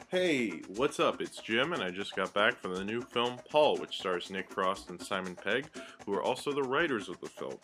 Hey, what's up? It's Jim, and I just got back from the new film Paul, which stars Nick Frost and Simon Pegg, who are also the writers of the film.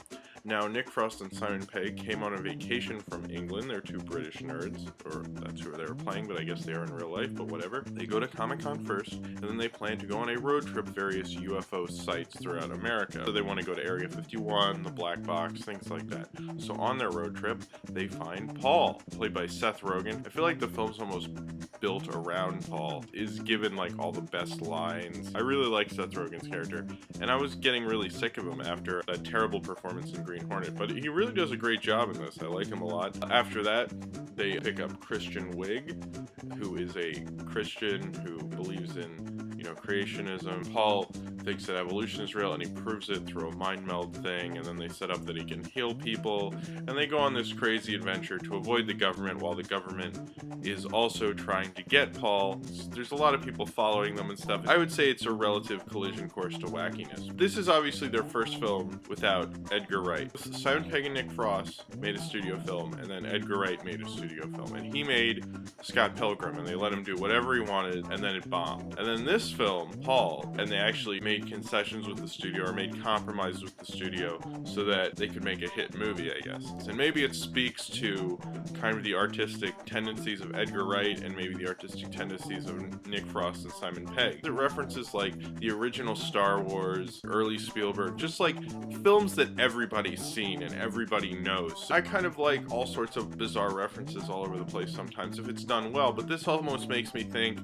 Now, Nick Frost and Simon Pegg came on a vacation from England. They're two British nerds, or that's who they were playing, but I guess they are in real life, but whatever. They go to Comic-Con first, and then they plan to go on a road trip various UFO sites throughout America. So they want to go to Area 51, the Black Box, things like that. So on their road trip, they find Paul, played by Seth Rogen. I feel like the film's almost built around Paul, is given like all the best lines. I really like Seth Rogen's character, and I was getting really sick of him after that terrible performance in Green Hornet, but he really does a great job in this. I like him a lot. After that, they pick up Christian Wiig, who is a Christian who believes in, creationism. Paul thinks that evolution is real, and he proves it through a mind meld thing, and then they set up that he can heal people, and they go on this crazy adventure to avoid the government while the government is also trying to get Paul. There's a lot of people following them and stuff. I would say it's a relative collision course to wackiness. This is obviously their first film without Edgar Wright. Simon Pegg and Nick Frost made a studio film, and then Edgar Wright made a studio film, and he made Scott Pilgrim, and they let him do whatever he wanted, and then it bombed. And then this film, Paul, and they actually made concessions with the studio, or made compromises with the studio, so that they could make a hit movie, I guess. And maybe it speaks to kind of the artistic tendencies of Edgar Wright, and maybe the artistic tendencies of Nick Frost and Simon Pegg. It references like the original Star Wars, early Spielberg, just like films that everybody's seen and everybody knows. I kind of like all sorts of bizarre references all over the place sometimes if it's done well, but this almost makes me think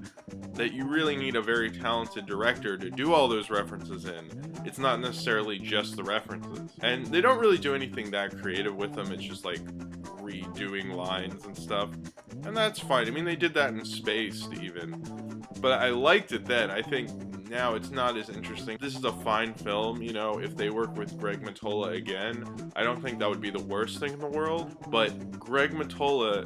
that you really need a very talented director to do all those references in. It's not necessarily just the references. And they don't really do anything that creative with them. It's just like redoing lines and stuff. And that's fine. I mean, they did that in Spaced even. But I liked it then. I think now it's not as interesting. This is a fine film, if they work with Greg Mottola again, I don't think that would be the worst thing in the world, but Greg Mottola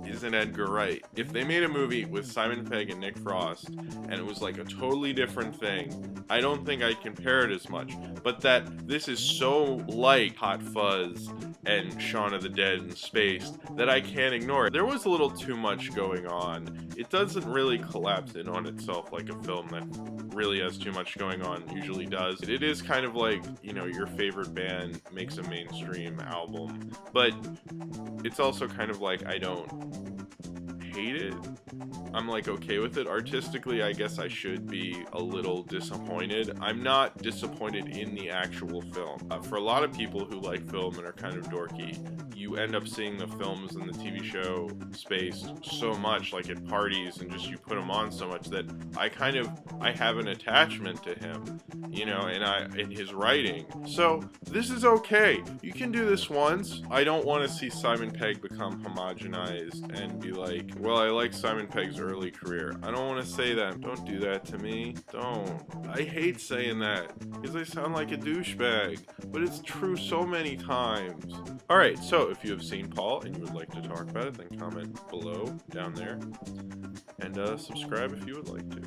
isn't Edgar Wright. If they made a movie with Simon Pegg and Nick Frost, and it was like a totally different thing, I don't think I'd compare it as much, but that this is so like Hot Fuzz and Shaun of the Dead and Spaced that I can't ignore it. There was a little too much going on. It doesn't really collapse in on itself like a film that really has too much going on usually does. It is kind of like, your favorite band makes a mainstream album, but it's also kind of like I don't hate it. I'm like okay with it. Artistically, I guess I should be a little disappointed. I'm not disappointed in the actual film. For a lot of people who like film and are kind of dorky, you end up seeing the films and the TV show Spaced so much, like at parties, and just you put them on so much that I have an attachment to him, and in his writing. So this is okay. You can do this once. I don't want to see Simon Pegg become homogenized and be like, well, I like Simon Pegg's early career. I don't want to say that. Don't do that to me. Don't. I hate saying that because I sound like a douchebag, but it's true so many times. Alright, so if you have seen Paul and you would like to talk about it, then comment below, down there, and subscribe if you would like to.